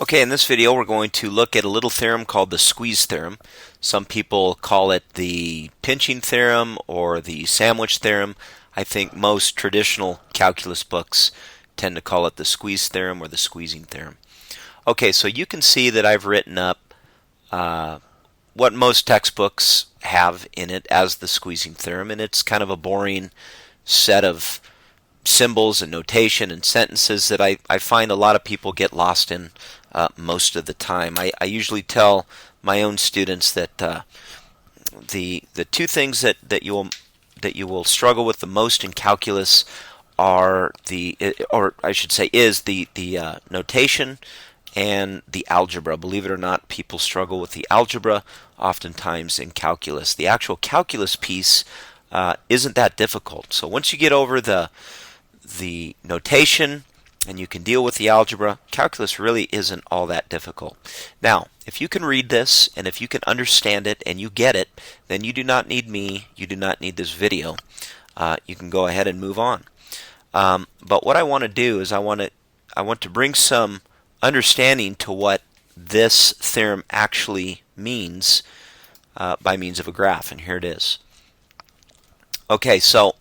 Okay, in this video we're going to look at a little theorem called the squeeze theorem. Some people call it the pinching theorem or the sandwich theorem. I think most traditional calculus books tend to call it the squeeze theorem or the squeezing theorem. Okay, so you can see that I've written up what most textbooks have in it as the squeezing theorem, and it's kind of a boring set of symbols and notation and sentences that I find a lot of people get lost in most of the time. I usually tell my own students that the two things that you will struggle with the most in calculus are or I should say, is the notation and the algebra. Believe it or not, people struggle with the algebra oftentimes in calculus. The actual calculus piece isn't that difficult. So once you get over the notation and you can deal with the algebra, calculus really isn't all that difficult. Now, if you can read this and if you can understand it and you get it, then you do not need me, you do not need this video. You can go ahead and move on. But what I want to do is I want to bring some understanding to what this theorem actually means by means of a graph, and here it is. Okay, so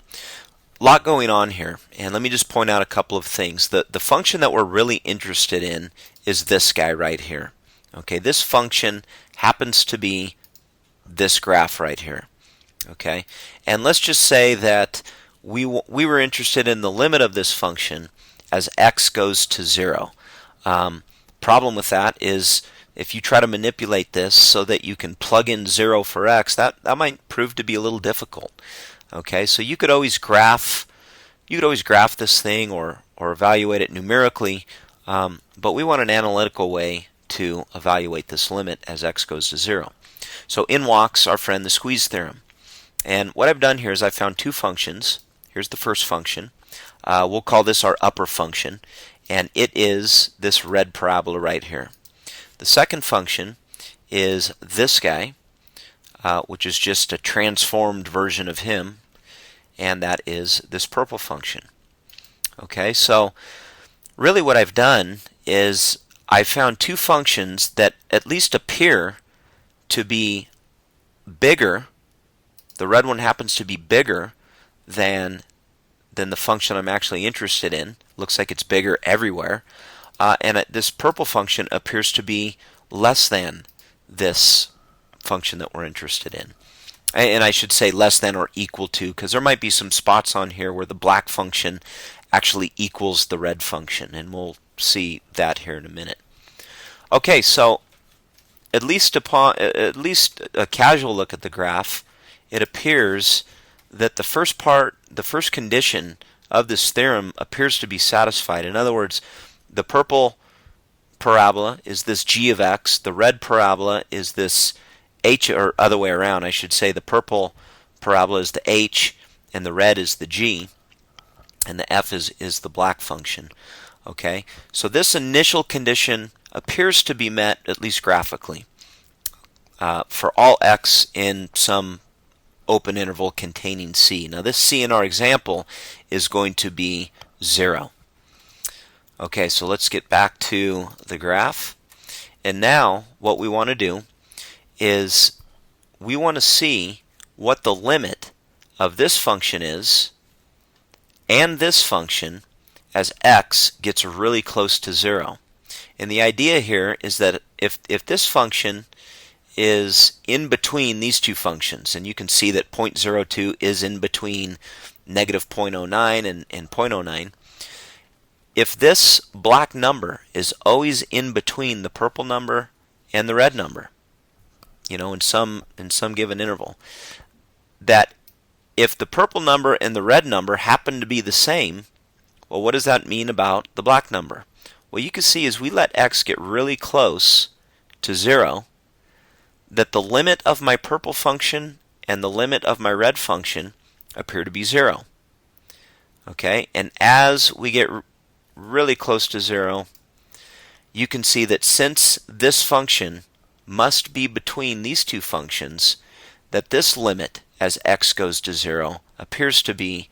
lot going on here, and let me just point out a couple of things. The function that we're really interested in is this guy right here. Okay, this function happens to be this graph right here. Okay, and let's just say that we were interested in the limit of this function as x goes to 0. Problem with that is if you try to manipulate this so that you can plug in 0 for x, that might prove to be a little difficult. Okay, so you could always graph this thing or evaluate it numerically, but we want an analytical way to evaluate this limit as x goes to 0. So in walks our friend the squeeze theorem. And what I've done here is I've found two functions. Here's the first function. We'll call this our upper function, and it is this red parabola right here. The second function is this guy, which is just a transformed version of him, and that is this purple function. Okay, so really what I've done is I found two functions that at least appear to be bigger. The red one happens to be bigger than the function I'm actually interested in. Looks like it's bigger everywhere. And this purple function appears to be less than this function that we're interested in. And I should say less than or equal to, because there might be some spots on here where the black function actually equals the red function, and we'll see that here in a minute. Okay, so at least a casual look at the graph, it appears that the first condition of this theorem appears to be satisfied. In other words, the purple parabola is this g of x, the red parabola is this h, or other way around, I should say. The purple parabola is the h and the red is the g, and the f is the black function. Okay, so this initial condition appears to be met, at least graphically, for all x in some open interval containing c. Now this c in our example is going to be 0. Okay, so let's get back to the graph. And now what we want to do is we want to see what the limit of this function is and this function as x gets really close to 0. And the idea here is that if this function is in between these two functions, and you can see that 0.02 is in between negative 0.09 and 0.09, if this black number is always in between the purple number and the red number, in some given interval, that if the purple number and the red number happen to be the same, well, what does that mean about the black number? Well, you can see as we let x get really close to 0, that the limit of my purple function and the limit of my red function appear to be 0. Okay, and as we get really close to 0, you can see that since this function must be between these two functions, that this limit as x goes to 0 appears to be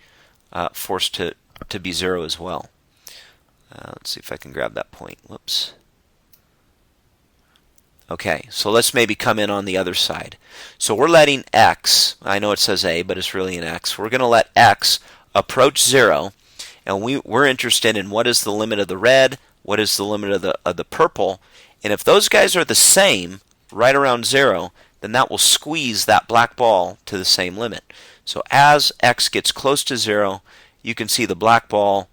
forced to be 0 as well. Let's see if I can grab that point. Whoops. Okay, so let's maybe come in on the other side. So we're letting x, I know it says a, but it's really an x. We're going to let x approach 0, and we're interested in what is the limit of the red, what is the limit of the purple, and if those guys are the same, right around 0, then that will squeeze that black ball to the same limit. So as x gets close to 0, you can see the black ball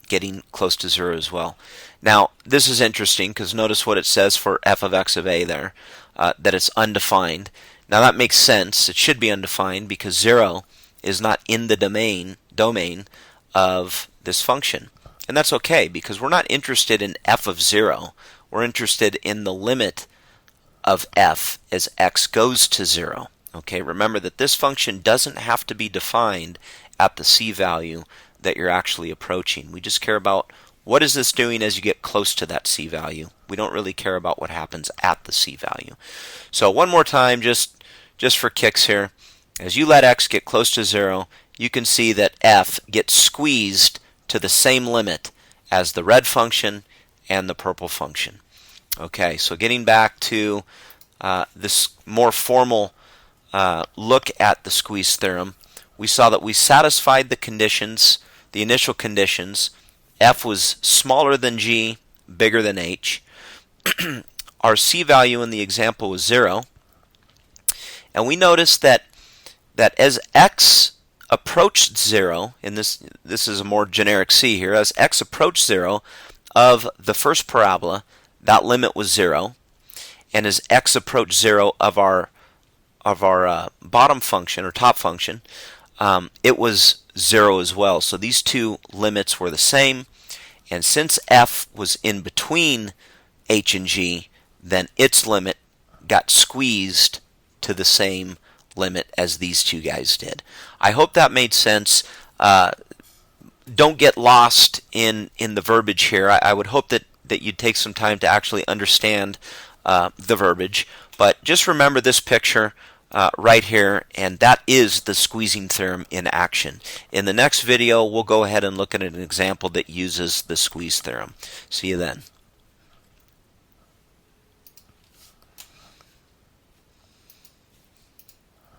getting close to 0 as well. Now, this is interesting because notice what it says for f of x of a there, that it's undefined. Now that makes sense. It should be undefined because 0 is not in the domain of this function. And that's okay because we're not interested in f of 0. We're interested in the limit of f as x goes to 0. Okay, remember that this function doesn't have to be defined at the c value that you're actually approaching. We just care about what is this doing as you get close to that c value. We don't really care about what happens at the c value. So one more time, just for kicks here, as you let x get close to 0, you can see that f gets squeezed to the same limit as the red function and the purple function. Okay, so getting back to this more formal look at the squeeze theorem, we saw that we satisfied the conditions, the initial conditions. F was smaller than g, bigger than h. Our c value in the example was 0. And we noticed that as x approached 0, and this is a more generic c here, as x approached 0 of the first parabola, that limit was 0. And as x approached 0 of our bottom function or top function, it was 0 as well. So these two limits were the same. And since f was in between h and g, then its limit got squeezed to the same limit as these two guys did. I hope that made sense. Don't get lost in the verbiage here. I would hope that you'd take some time to actually understand the verbiage. But just remember this picture right here, and that is the squeezing theorem in action. In the next video, we'll go ahead and look at an example that uses the squeeze theorem. See you then.